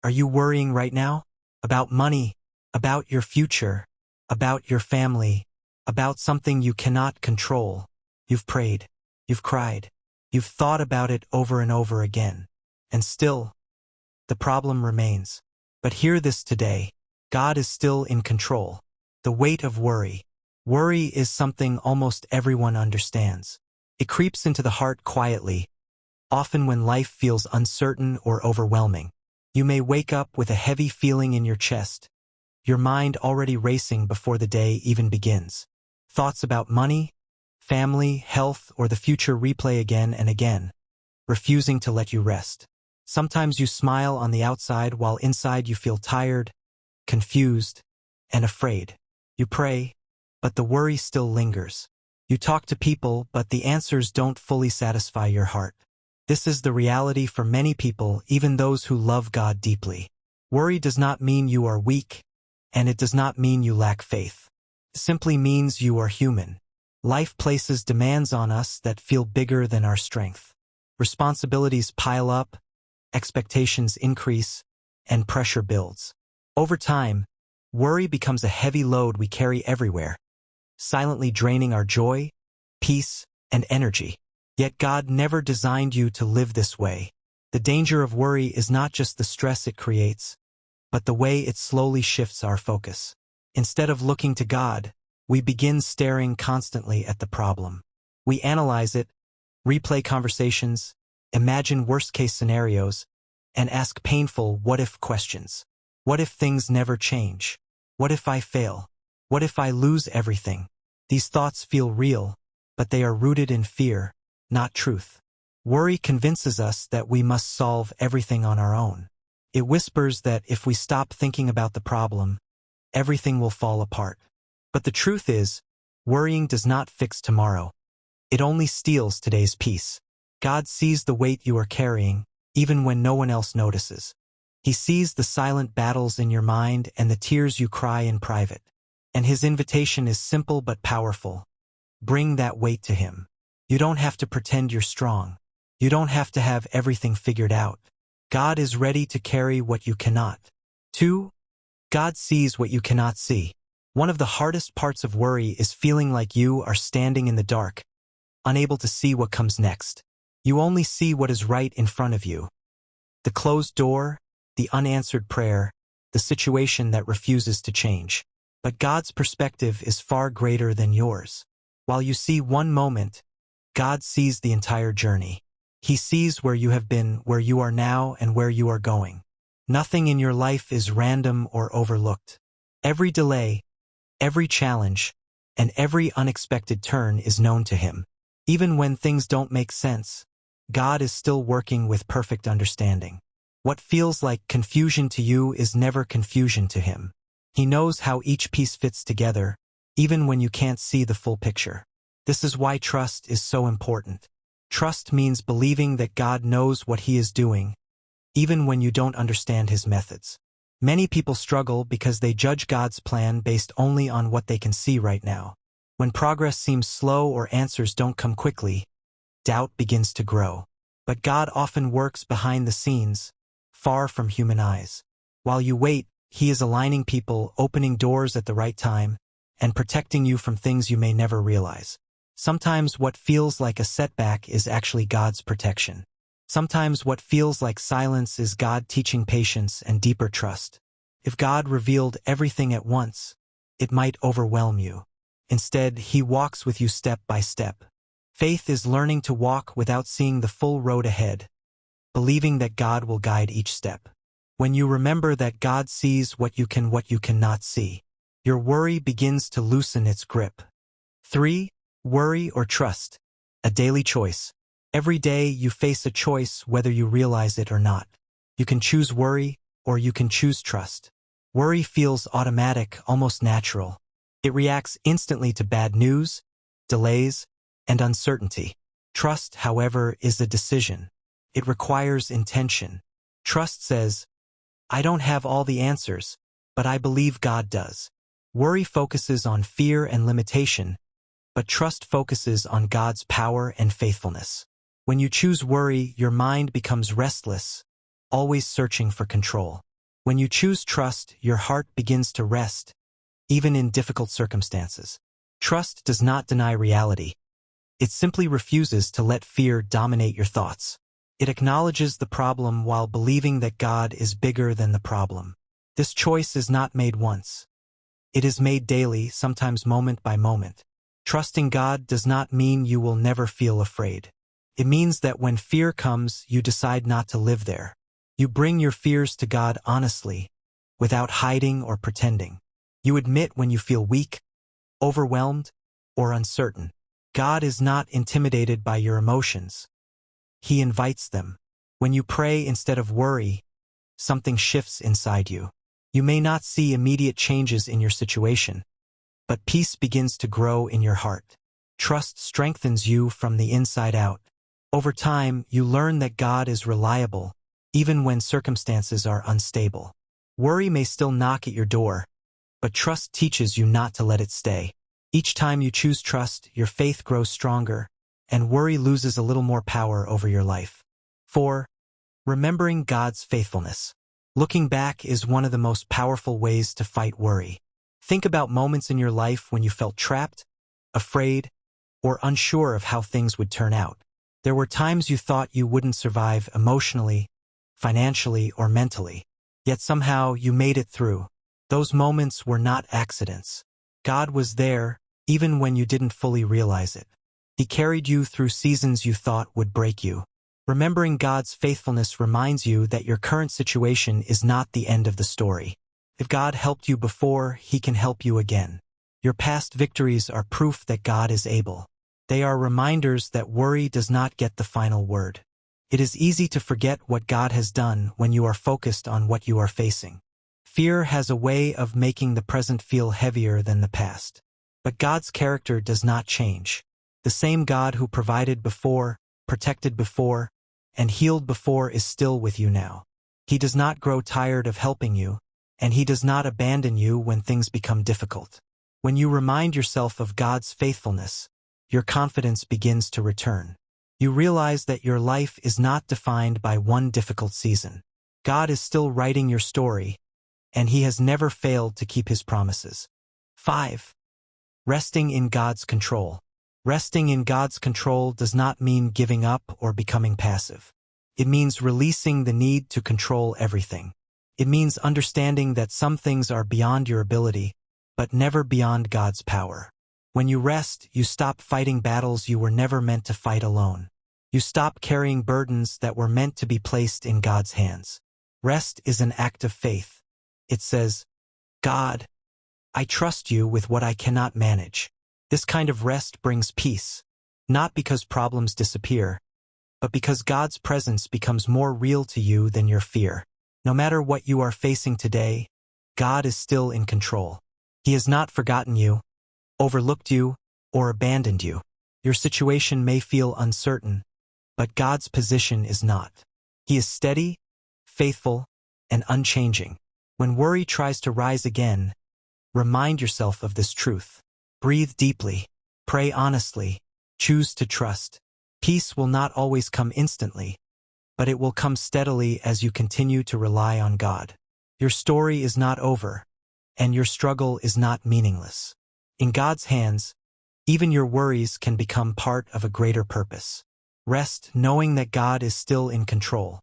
Are you worrying right now? About money, about your future, about your family, about something you cannot control. You've prayed, you've cried, you've thought about it over and over again. And still, the problem remains. But hear this today. God is still in control. The weight of worry. Worry is something almost everyone understands. It creeps into the heart quietly, often when life feels uncertain or overwhelming. You may wake up with a heavy feeling in your chest, your mind already racing before the day even begins. Thoughts about money, family, health, or the future replay again and again, refusing to let you rest. Sometimes you smile on the outside while inside you feel tired, confused, and afraid. You pray, but the worry still lingers. You talk to people, but the answers don't fully satisfy your heart. This is the reality for many people, even those who love God deeply. Worry does not mean you are weak, and it does not mean you lack faith. It simply means you are human. Life places demands on us that feel bigger than our strength. Responsibilities pile up, expectations increase, and pressure builds. Over time, worry becomes a heavy load we carry everywhere, silently draining our joy, peace, and energy. Yet God never designed you to live this way. The danger of worry is not just the stress it creates, but the way it slowly shifts our focus. Instead of looking to God, we begin staring constantly at the problem. We analyze it, replay conversations, imagine worst-case scenarios, and ask painful what-if questions. What if things never change? What if I fail? What if I lose everything? These thoughts feel real, but they are rooted in fear, not truth. Worry convinces us that we must solve everything on our own. It whispers that if we stop thinking about the problem, everything will fall apart. But the truth is, worrying does not fix tomorrow. It only steals today's peace. God sees the weight you are carrying, even when no one else notices. He sees the silent battles in your mind and the tears you cry in private. And His invitation is simple but powerful. Bring that weight to Him. You don't have to pretend you're strong. You don't have to have everything figured out. God is ready to carry what you cannot. 2. God sees what you cannot see. One of the hardest parts of worry is feeling like you are standing in the dark, unable to see what comes next. You only see what is right in front of you. The closed door, the unanswered prayer, the situation that refuses to change. But God's perspective is far greater than yours. While you see one moment, God sees the entire journey. He sees where you have been, where you are now, and where you are going. Nothing in your life is random or overlooked. Every delay, every challenge, and every unexpected turn is known to Him. Even when things don't make sense, God is still working with perfect understanding. What feels like confusion to you is never confusion to Him. He knows how each piece fits together, even when you can't see the full picture. This is why trust is so important. Trust means believing that God knows what He is doing, even when you don't understand His methods. Many people struggle because they judge God's plan based only on what they can see right now. When progress seems slow or answers don't come quickly, doubt begins to grow. But God often works behind the scenes, far from human eyes. While you wait, He is aligning people, opening doors at the right time, and protecting you from things you may never realize. Sometimes what feels like a setback is actually God's protection. Sometimes what feels like silence is God teaching patience and deeper trust. If God revealed everything at once, it might overwhelm you. Instead, He walks with you step by step. Faith is learning to walk without seeing the full road ahead, believing that God will guide each step. When you remember that God sees what you cannot see, your worry begins to loosen its grip. 3. Worry or trust. A daily choice. Every day you face a choice whether you realize it or not. You can choose worry or you can choose trust. Worry feels automatic, almost natural. It reacts instantly to bad news, delays, and uncertainty. Trust, however, is a decision. It requires intention. Trust says, I don't have all the answers, but I believe God does. Worry focuses on fear and limitation, but trust focuses on God's power and faithfulness. When you choose worry, your mind becomes restless, always searching for control. When you choose trust, your heart begins to rest, even in difficult circumstances. Trust does not deny reality. It simply refuses to let fear dominate your thoughts. It acknowledges the problem while believing that God is bigger than the problem. This choice is not made once. It is made daily, sometimes moment by moment. Trusting God does not mean you will never feel afraid. It means that when fear comes, you decide not to live there. You bring your fears to God honestly, without hiding or pretending. You admit when you feel weak, overwhelmed, or uncertain. God is not intimidated by your emotions. He invites them. When you pray instead of worry, something shifts inside you. You may not see immediate changes in your situation, but peace begins to grow in your heart. Trust strengthens you from the inside out. Over time, you learn that God is reliable, even when circumstances are unstable. Worry may still knock at your door, but trust teaches you not to let it stay. Each time you choose trust, your faith grows stronger, and worry loses a little more power over your life. 4. Remembering God's faithfulness. Looking back is one of the most powerful ways to fight worry. Think about moments in your life when you felt trapped, afraid, or unsure of how things would turn out. There were times you thought you wouldn't survive emotionally, financially, or mentally. Yet somehow you made it through. Those moments were not accidents. God was there, even when you didn't fully realize it. He carried you through seasons you thought would break you. Remembering God's faithfulness reminds you that your current situation is not the end of the story. If God helped you before, He can help you again. Your past victories are proof that God is able. They are reminders that worry does not get the final word. It is easy to forget what God has done when you are focused on what you are facing. Fear has a way of making the present feel heavier than the past. But God's character does not change. The same God who provided before, protected before, and healed before is still with you now. He does not grow tired of helping you, and He does not abandon you when things become difficult. When you remind yourself of God's faithfulness, your confidence begins to return. You realize that your life is not defined by one difficult season. God is still writing your story, and He has never failed to keep His promises. 5. Resting in God's control. Resting in God's control does not mean giving up or becoming passive. It means releasing the need to control everything. It means understanding that some things are beyond your ability, but never beyond God's power. When you rest, you stop fighting battles you were never meant to fight alone. You stop carrying burdens that were meant to be placed in God's hands. Rest is an act of faith. It says, God, I trust you with what I cannot manage. This kind of rest brings peace, not because problems disappear, but because God's presence becomes more real to you than your fear. No matter what you are facing today, God is still in control. He has not forgotten you, overlooked you, or abandoned you. Your situation may feel uncertain, but God's position is not. He is steady, faithful, and unchanging. When worry tries to rise again, remind yourself of this truth. Breathe deeply, pray honestly, choose to trust. Peace will not always come instantly, but it will come steadily as you continue to rely on God. Your story is not over, and your struggle is not meaningless. In God's hands, even your worries can become part of a greater purpose. Rest knowing that God is still in control.